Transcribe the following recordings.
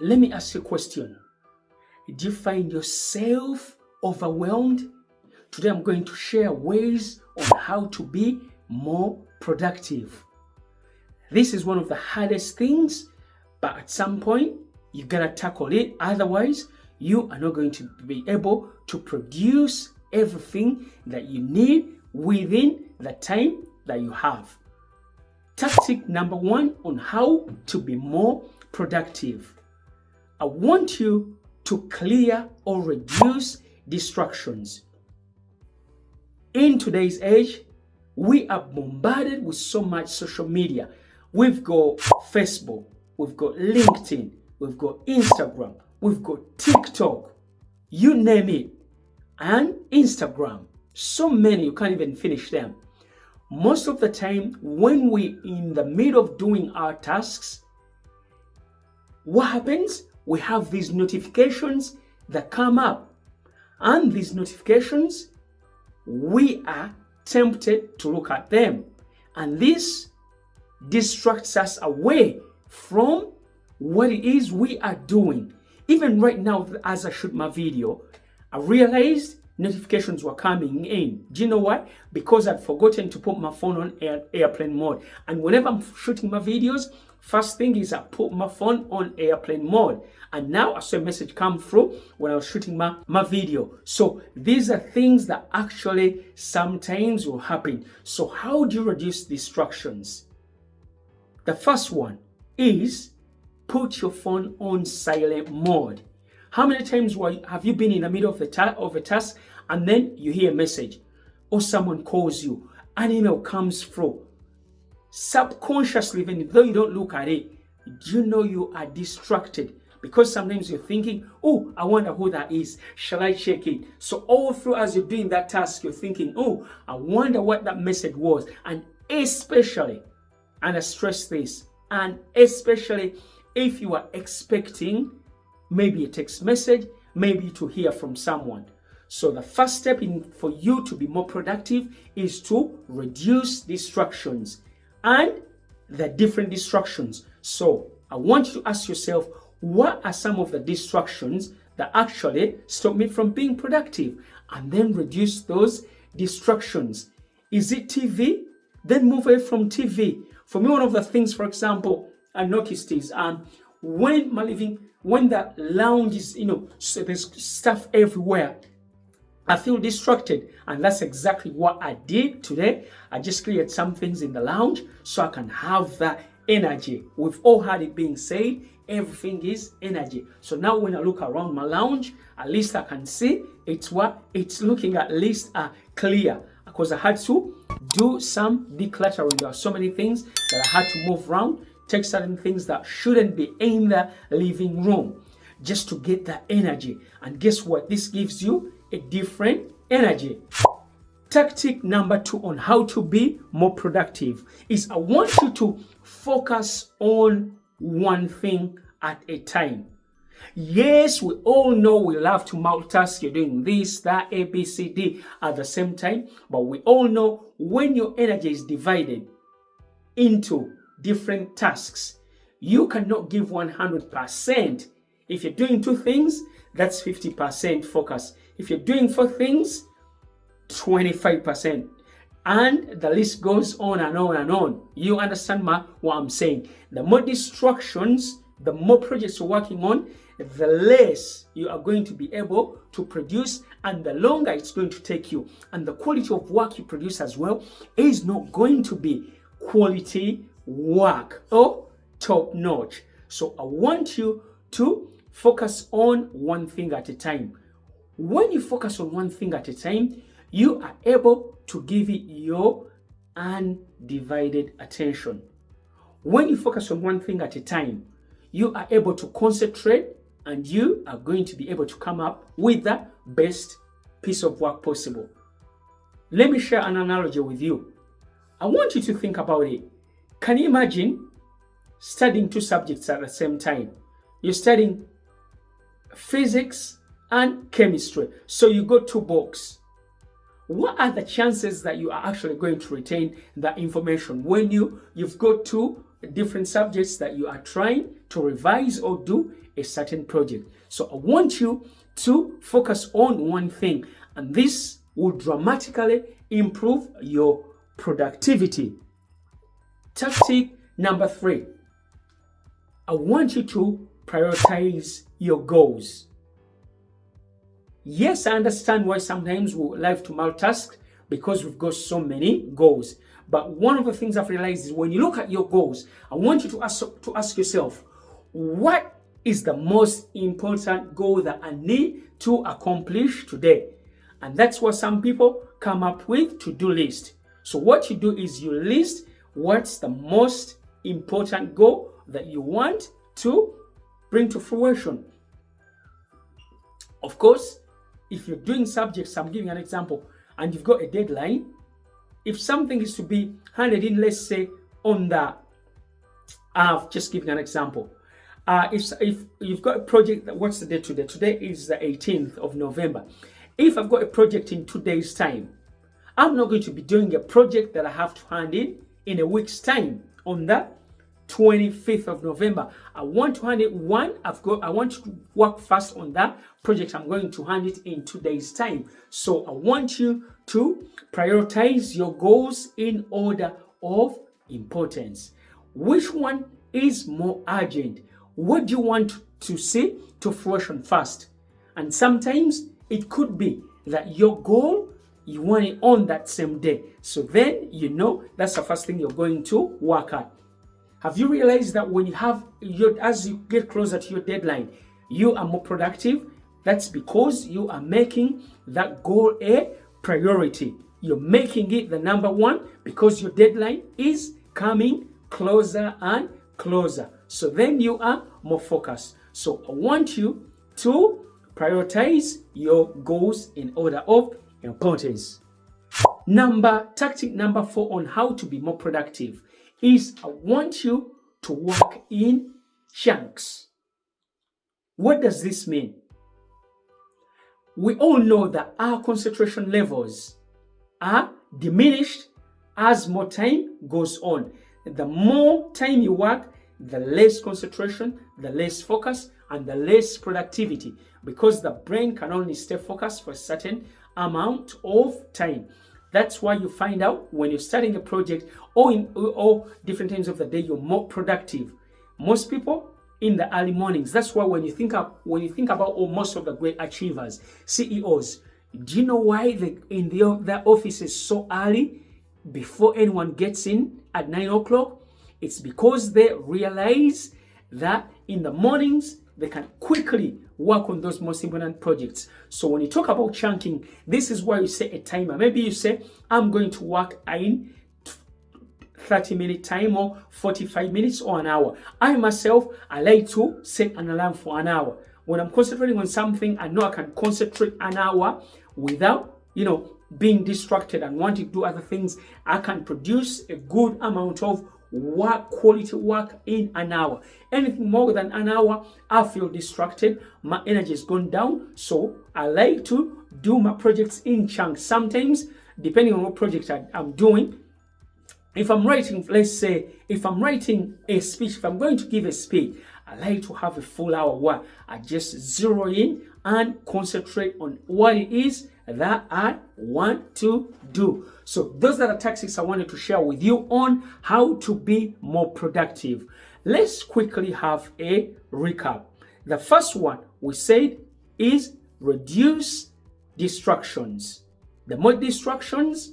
Let me ask you a question. Do you find yourself overwhelmed? Today I'm going to share ways on how to be more productive. This is one of the hardest things, but at some point you gotta tackle it. Otherwise, you are not going to be able to produce everything that you need within the time that you have. Tactic number 1 on how to be more productive. I want you to clear or reduce distractions. In today's age, we are bombarded with so much social media. We've got Facebook, we've got LinkedIn, we've got Instagram, we've got TikTok, you name it, and Instagram. So many, you can't even finish them. Most of the time, when we're in the middle of doing our tasks, what happens? We have these notifications that come up. And these notifications, we are tempted to look at them. And this distracts us away from what it is we are doing. Even right now, as I shoot my video, I realized notifications were coming in. Do you know why? Because I'd forgotten to put my phone on airplane mode. And whenever I'm shooting my videos, first thing is I put my phone on airplane mode. And now I saw a message come through when I was shooting my video. So these are things that actually sometimes will happen. So how do you reduce distractions? The first one is put your phone on silent mode. How many times have you been in the middle of a task and then you hear a message or someone calls you, an email comes through? Subconsciously, even though you don't look at it, you know you are distracted because sometimes you're thinking, oh, I wonder who that is. Shall I check it? So all through as you're doing that task, you're thinking, oh, I wonder what that message was. And especially, and I stress this, and especially if you are expecting maybe a text message, maybe to hear from someone. So the first step for you to be more productive is to reduce distractions and the different distractions. So I want you to ask yourself, what are some of the distractions that actually stop me from being productive? And then reduce those distractions. Is it TV? Then move away from TV. For me, one of the things, for example, I noticed is when the lounge is, so there's stuff everywhere, I feel distracted. And that's exactly what I did today. I just cleared some things in the lounge so I can have that energy. We've all had it being said, everything is energy. So now when I look around my lounge, at least I can see it's looking at least clear, because I had to do some decluttering. There are so many things that I had to move around, take certain things that shouldn't be in the living room just to get that energy. And guess what? This gives you a different energy. Tactic number 2 on how to be more productive is I want you to focus on one thing at a time. Yes, we all know we love to multitask. You're doing this, that, A, B, C, D at the same time. But we all know when your energy is divided into different tasks, you cannot give 100%. If you're doing 2 things, that's 50% focus. If you're doing 4 things, 25%. And the list goes on and on and on. You understand what I'm saying? The more distractions, the more projects you're working on, the less you are going to be able to produce, and the longer it's going to take you. And the quality of work you produce as well is not going to be quality work or top notch. So I want you to focus on one thing at a time. When you focus on one thing at a time, you are able to give it your undivided attention. When you focus on one thing at a time, you are able to concentrate, and you are going to be able to come up with the best piece of work possible. Let me share an analogy with you. I want you to think about it. Can you imagine studying 2 subjects at the same time? You're studying physics and chemistry. So you got 2 books. What are the chances that you are actually going to retain that information when you've got 2 different subjects that you are trying to revise or do a certain project. So I want you to focus on one thing, and this will dramatically improve your productivity. Tactic number 3. I want you to prioritize your goals. Yes, I understand why sometimes we like to multitask because we've got so many goals. But one of the things I've realized is when you look at your goals, I want you to ask yourself, what is the most important goal that I need to accomplish today? And that's what some people come up with to-do list. So what you do is you list what's the most important goal that you want to bring to fruition. Of course, if you're doing subjects, I'm giving an example, and you've got a deadline, if something is to be handed in, let's say on the, I've just given an example. If you've got a project, what's the date today? Today is the 18th of November. If I've got a project in 2 days' time, I'm not going to be doing a project that I have to hand in a week's time on the 25th of November. I want to hand it I want to work fast on that project. I'm going to hand it in 2 days' time. So I want you to prioritize your goals in order of importance. Which one is more urgent? What do you want to see to fruition first? And sometimes it could be that your goal, you want it on that same day. So then you know that's the first thing you're going to work at. Have you realized that when you have as you get closer to your deadline, you are more productive? That's because you are making that goal a priority. You're making it the number one because your deadline is coming closer and closer. So then you are more focused. So I want you to prioritize your goals in order of importance. Tactic number 4 on how to be more productive is I want you to work in chunks. What does this mean? We all know that our concentration levels are diminished as more time goes on. The more time you work, the less concentration, the less focus, and the less productivity, because the brain can only stay focused for a certain amount of time. That's why you find out when you're starting a project or different times of the day, you're more productive. Most people in the early mornings. That's why when you think about most of the great achievers, CEOs, do you know why their office is so early before anyone gets in at 9 o'clock? It's because they realize that in the mornings they can quickly work on those most important projects. So when you talk about chunking, this is why you set a timer. Maybe you say, I'm going to work in 30-minute time or 45 minutes or an hour. I myself, I like to set an alarm for an hour. When I'm concentrating on something, I know I can concentrate an hour without, being distracted and wanting to do other things. I can produce a good amount of quality work in an hour. Anything more than an hour, I feel distracted. My energy has gone down. So I like to do my projects in chunks. Sometimes, depending on what project I'm doing, if I'm writing, if I'm writing a speech, if I'm going to give a speech, I like to have a full hour where I just zero in and concentrate on what it is that I want to do. So those are the tactics I wanted to share with you on how to be more productive. Let's quickly have a recap. The first one we said is reduce distractions. The more distractions,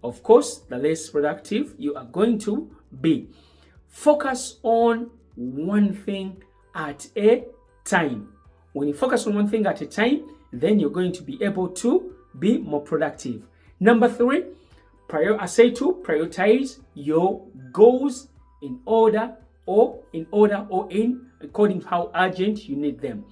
of course, the less productive you are going to be. Focus on one thing at a time. When you focus on one thing at a time, then you're going to be able to be more productive. Number 3, prioritize your goals in according to how urgent you need them.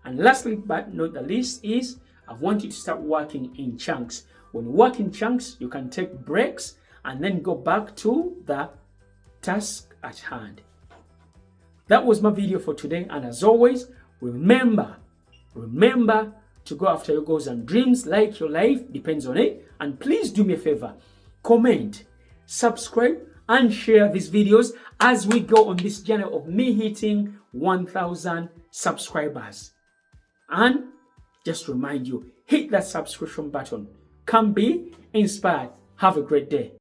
And lastly, but not the least, is I want you to start working in chunks. When you work in chunks, you can take breaks and then go back to the task at hand. That was my video for today, and as always, remember to go after your goals and dreams like your life depends on it. And please do me a favor, comment, subscribe, and share these videos as we go on this journey of me hitting 1,000 subscribers. And just remind you, hit that subscription button. Come be inspired. Have a great day.